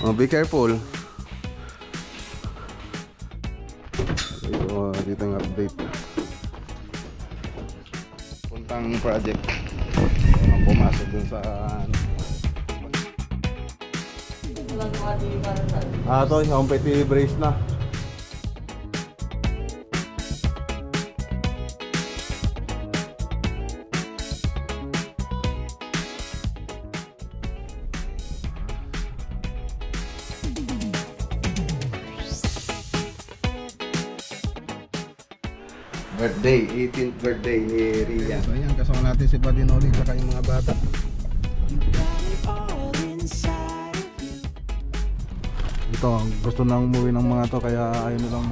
Oh, be careful. Ito, dito yung update. Puntang project. Walang pumasok dun sa ito, competitive race na. Birthday, 18th birthday ni Rian. So ayan, kasama natin si Buddy Noli at yung mga bata. Ito, gusto nang umuwi ng mga to kaya ayaw nilang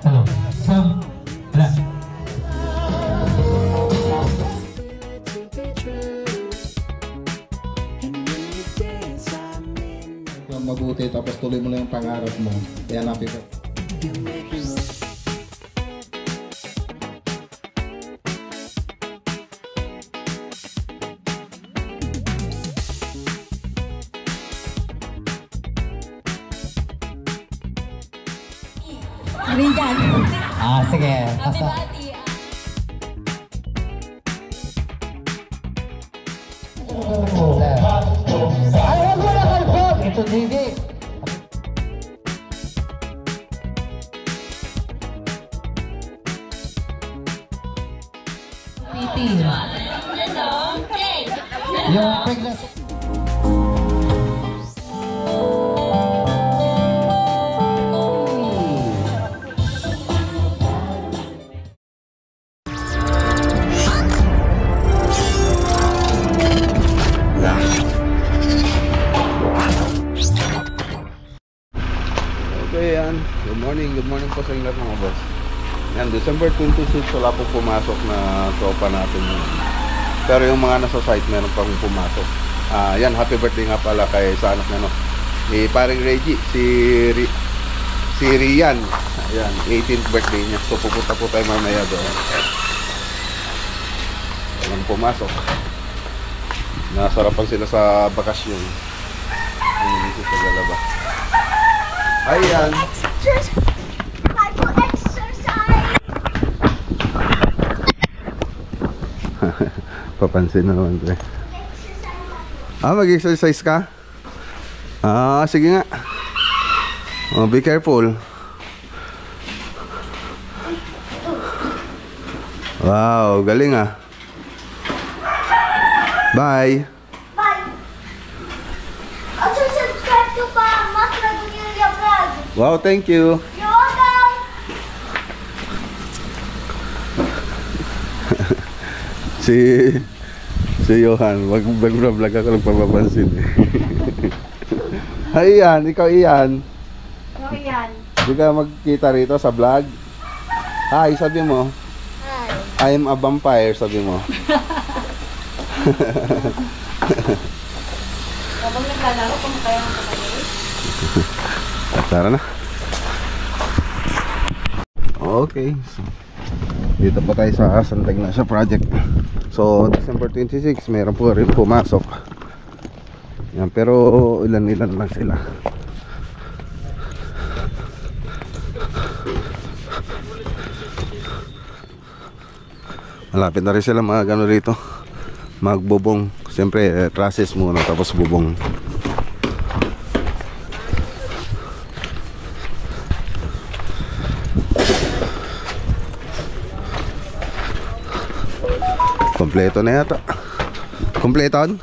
Hello, Sam. Mabuti tapos tuloy mo lang yung pangarap mo. Kaya happy ka. Rian. Sige. Happy birthday. Ay, wag mo na kalpog! Ito, TV. Yung pregnancy. Okay, yan. Good morning po sa inyo lahat mga boss. Yan, December 26, wala po pumasok na tropa natin yun. Pero yung mga nasa site, meron pang pumasok. Yan, happy birthday nga pala kay sa anak na no. Ni paring Reggie, si Rian. Ayan, 18th birthday niya. So pupunta po tayo mamaya doon. Walang pumasok. Nasarapan sila sa bakasyon. Hindi sa Galaba. Ayan. Papansin na naman ko eh. Mag-exercise ka? Sige nga. Be careful. Wow, galing ah. Bye. Bye. Also subscribe to Mas Ragunya Vlog. Wow, thank you. You're welcome. Si Johan, mag-vlog ako lang papapansin eh. Ay, Ian, ikaw Ian. Ano yan? Hindi ka magkita rito sa vlog? Hi, sabi mo. Hi. I am a vampire, sabi mo. Habang naglalaro, kumakain ang kapatid. Tara na. Okay. So, dito pa tayo sa Santa Ignacia project. So, December 26, meron po rin pumasok. Yan, pero ilan-ilan lang sila. Malapit na rin sila mga gano rito. Magbubong. Siyempre, trusses muna tapos bubong. Kompleto na yata. Kompleton?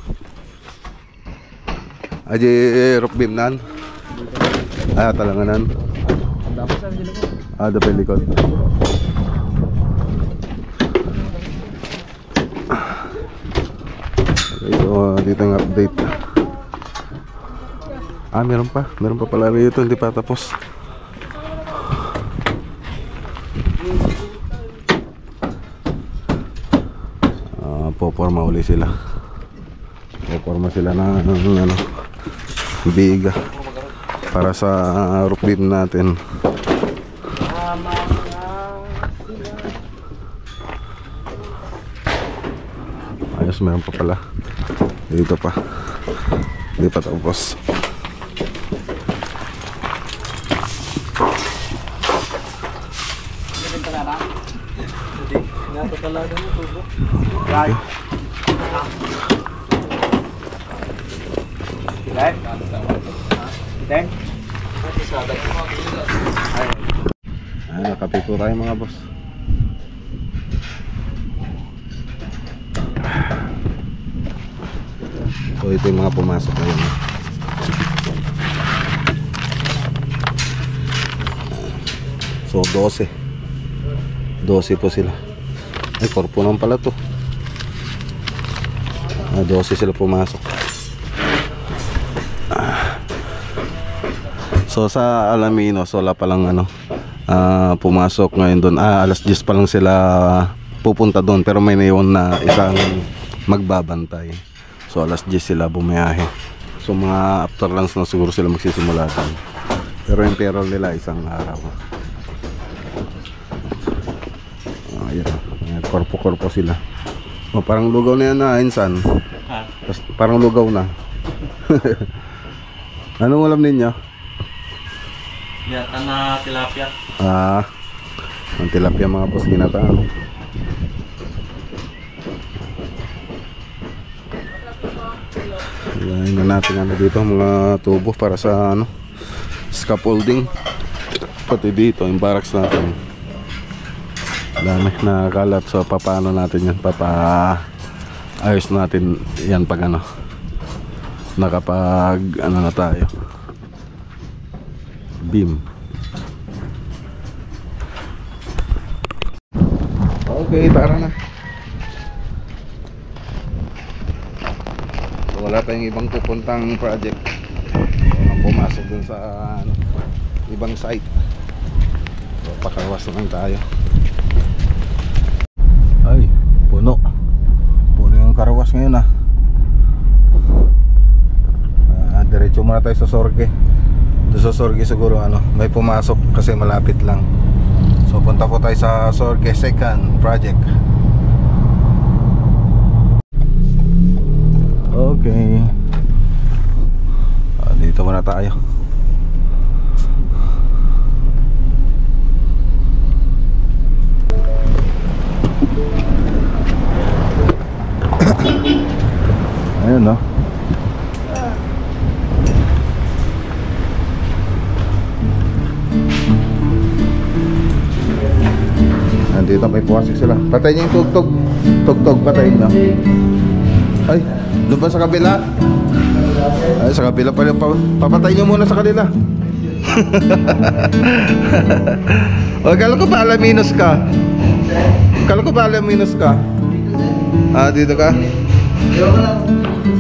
Aji rock beam nan. Talanganan. Ada pelikot. Ito dito ang update. Meron pa pala rito, hindi pa tapos. Poporma uli sila. Poporma sila ng ano, biga para sa roof beam natin. boss, meron pa pala. Dito pa. Hindi pa tapos. Okay. Nakape po tayo mga boss. So ito yung mga pumasok ngayon. So 12 po sila. Ay, korpo naman pala to. 12 sila pumasok. So sa Alaminos, wala palang pumasok ngayon doon. Alas 10 pa lang sila pupunta doon, pero may naiwan na isang magbabantay. So alas 10 sila bumiyahe. So mga after lunch na siguro sila magsisimula doon. Pero yung payroll nila isang araw. Ayan, korpo-korpo sila. Parang lugaw na yan na insan. Parang lugaw na. Anong alam ninyo? Yata na tilapia. Ang tilapia mga boss, ginataan. Ilahin na natin dito mga tubo para sa scaffolding. Pati dito yung barracks natin. Dami nakakalat, so paano natin yan, ayos natin yan pag nakapag na tayo beam. Okay, tara na. So wala tayong ibang pupuntang project. So pumasok dun sa ibang site. So pakawas naman tayo. Ay, puno yung karawas ngayon diretso muna tayo sa Sorge. Sa Sorge siguro may pumasok kasi malapit lang. So punta po tayo sa Sorge second project. Okay, dito muna tayo. Ayun dito may pumasok sila. Patayin niyo yung tugtog. Tugtog, patayin niyo. Ay, doon ba sa kabila? Ay, sa kabila pa rin. Papatayin niyo muna sa kanila. O, kala ko ba Alaminos ka? Kala ko ba Alaminos ka? Dito ka? Yung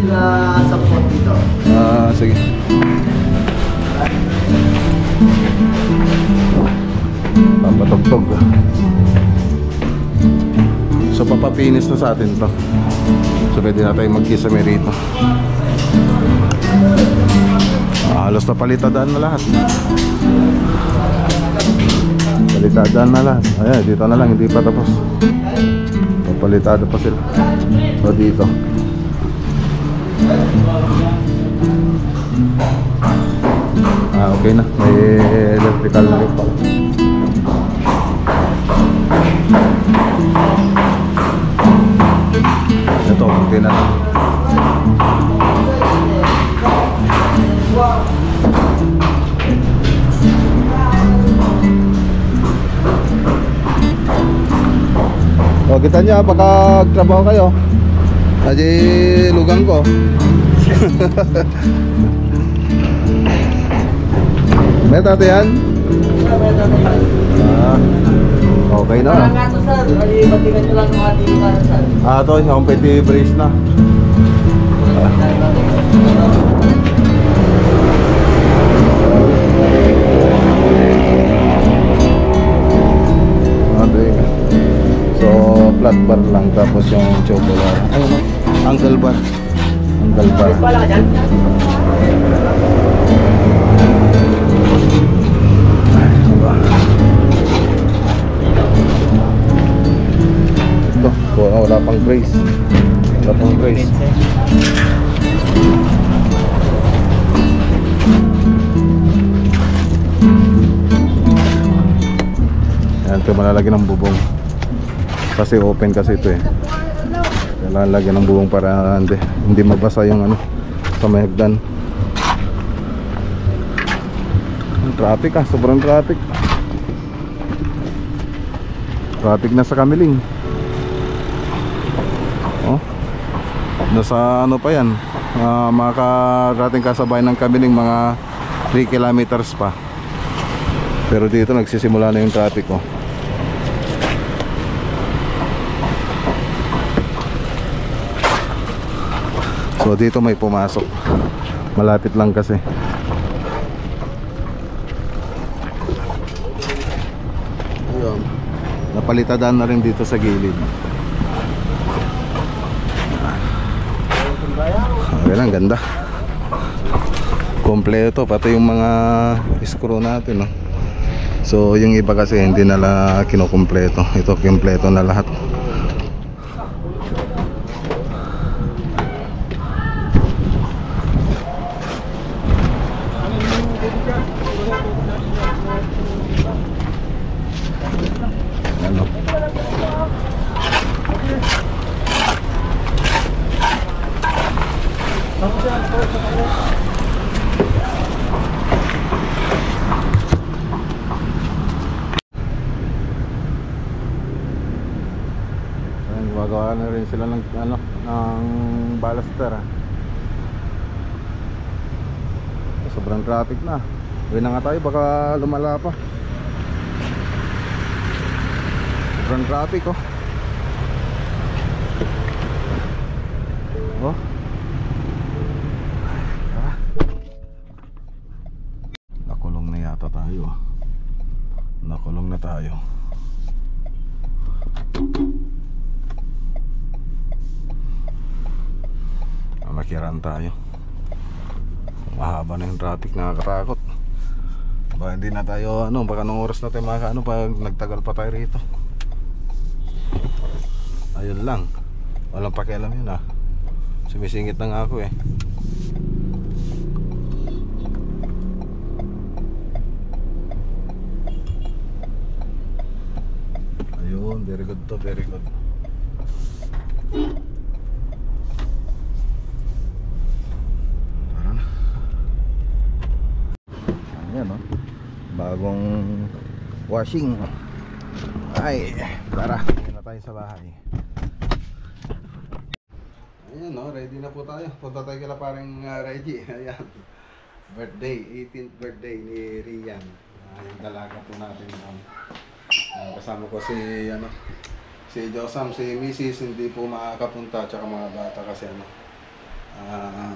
sila support dito. Sige. Papatugtog. So papapinis na sa atin to. So pwede na tayo magkisame rito. Halos na palitadaan na lahat. Palitadaan na lahat. Ayan, dito na lang, hindi pa tapos. Palitada pa sila. So dito. Okay na. May electrical na rin pala. Ito, okay na lang. O, kita nyo, baka trabaho kayo. Haji lugang ko. May tato yan? Okay na. Parang nga to sir, batigan nyo lang mga di para sir. Ito, yung petit brace na. So, flat bar lang, tapos yung choco bar. Ayun, angle bar. Angle bar. Wala ka dyan? Ito, wala pang brace. Lapong Grace. Yan, ito malalagyan ng bubong. Kasi open kasi ito eh. Kailangan lagyan ng bubong para hindi mabasa yung ano sa may hagdan. Traffic sobrang traffic. Traffic na sa Kamiling. Oh. Nasa ano pa yan? Makarating kasabay ng Kamiling mga 3 kilometers pa. Pero dito nagsisimula na yung traffic oh. So dito may pumasok. Malapit lang kasi. Ayun. Napalitadaan na rin dito sa gilid. Okay lang, ganda. Kompleto pati yung mga screw natin no? So yung iba kasi hindi nala kinukumpleto. Ito kompleto na lahat. Ano? Gumagawa na rin sila ng ano, ng baluster. Sobrang traffic na. Uwi na nga tayo, baka lumala pa. Sobrang traffic oh. Oh. Tara. Nakulong na yata tayo. Nakulong na tayo. Makiran tayo. Mahaba na yung traffic, nakakatakot. Baka hindi na tayo ano, baka nung oras na tayo makaano pag nagtagal pa tayo rito. Ayun lang. Walang pakialam yun ah. Sumisingit na nga ako eh. Ayun, very good to, very good. Tara na. Ayan oh. Bagong washing. Ay, tara. Ayan na tayo sa bahay. Ayan no, ready na po tayo. Punta tayo kila paring Reggie. Ayan. Birthday, 18th birthday ni Rian. Yung dalaga po natin. Kasama ko si ano, si Josam, si Mrs. hindi po makakapunta, tsaka mga bata kasi ano,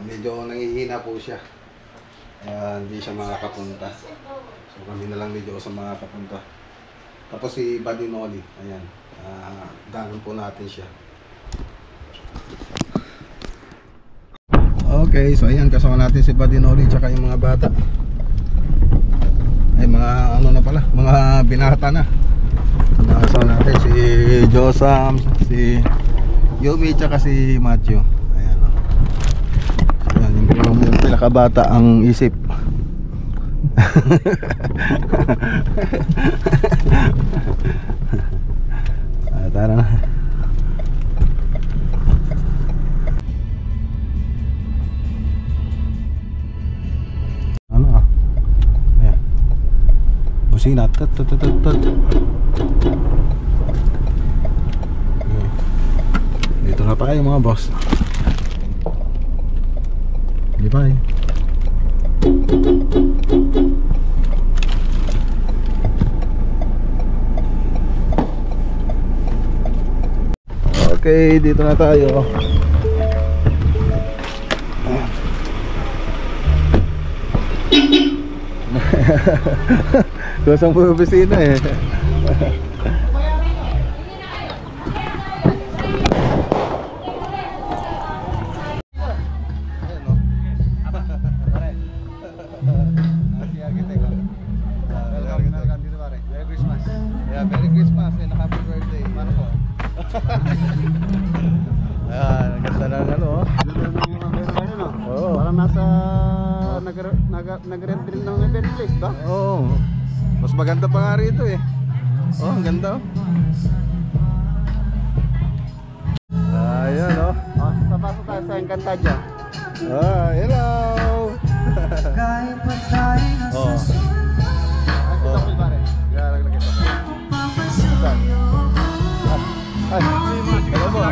medyo nangihina po siya. Hindi siya makakapunta. So kami na lang ni Josam makakapunta. Tapos si Buddy Noli, ayan. Danon po natin siya. Okay, so ayan, kasama natin si Buddy Noli tsaka yung mga bata. Ay mga ano na pala, mga binata na. Kasama natin si Josam, si Yumi tsaka si Matthew. Ayan o. Ayan, yung pinakabata ang isip. Tara na. Ano ah? Ayan. Busina. Tut tut tut tut. Dito na tayo mga boss. Bye. Okay, dito na tayo. Kusang po opisina eh. Merry Christmas and happy birthday. Paano po? Ayan, nag-rent rin ng event place ba? Oo. Mas maganda pa nga rito eh. Oh, ang ganda oh. Ayan oh. Oh, papasok tayo sa Encantadia. Hello. Oh. Ito ko pare. Lalaglag ito. Ay, hello po.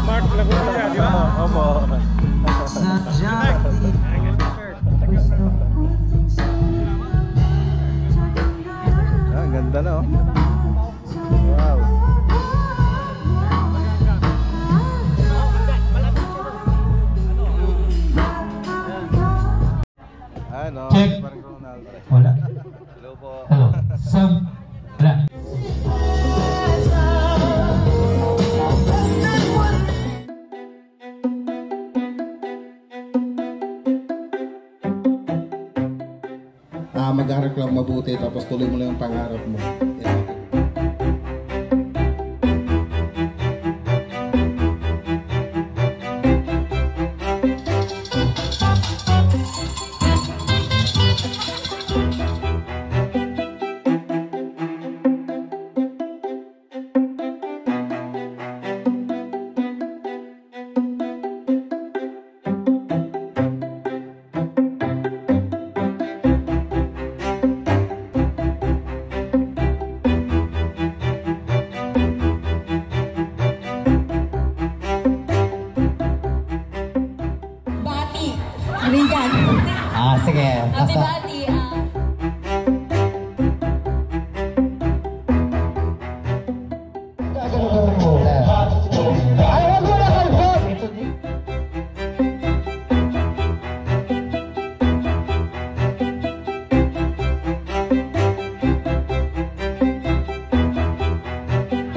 Mark Laguna, di ba? Opo. Ang ganda na oh. Wow. Ano? Check. Parang Ronaldo. Wala. Hello po. Hello. Sound. Wala. Mag-aral lang mabuti tapos tuloy mo lang yung pangarap mo. Yan. Bati. Riyan. Sige. Happy Bati.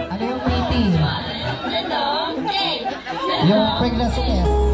Ano yung pretty? Yung pregnancy test.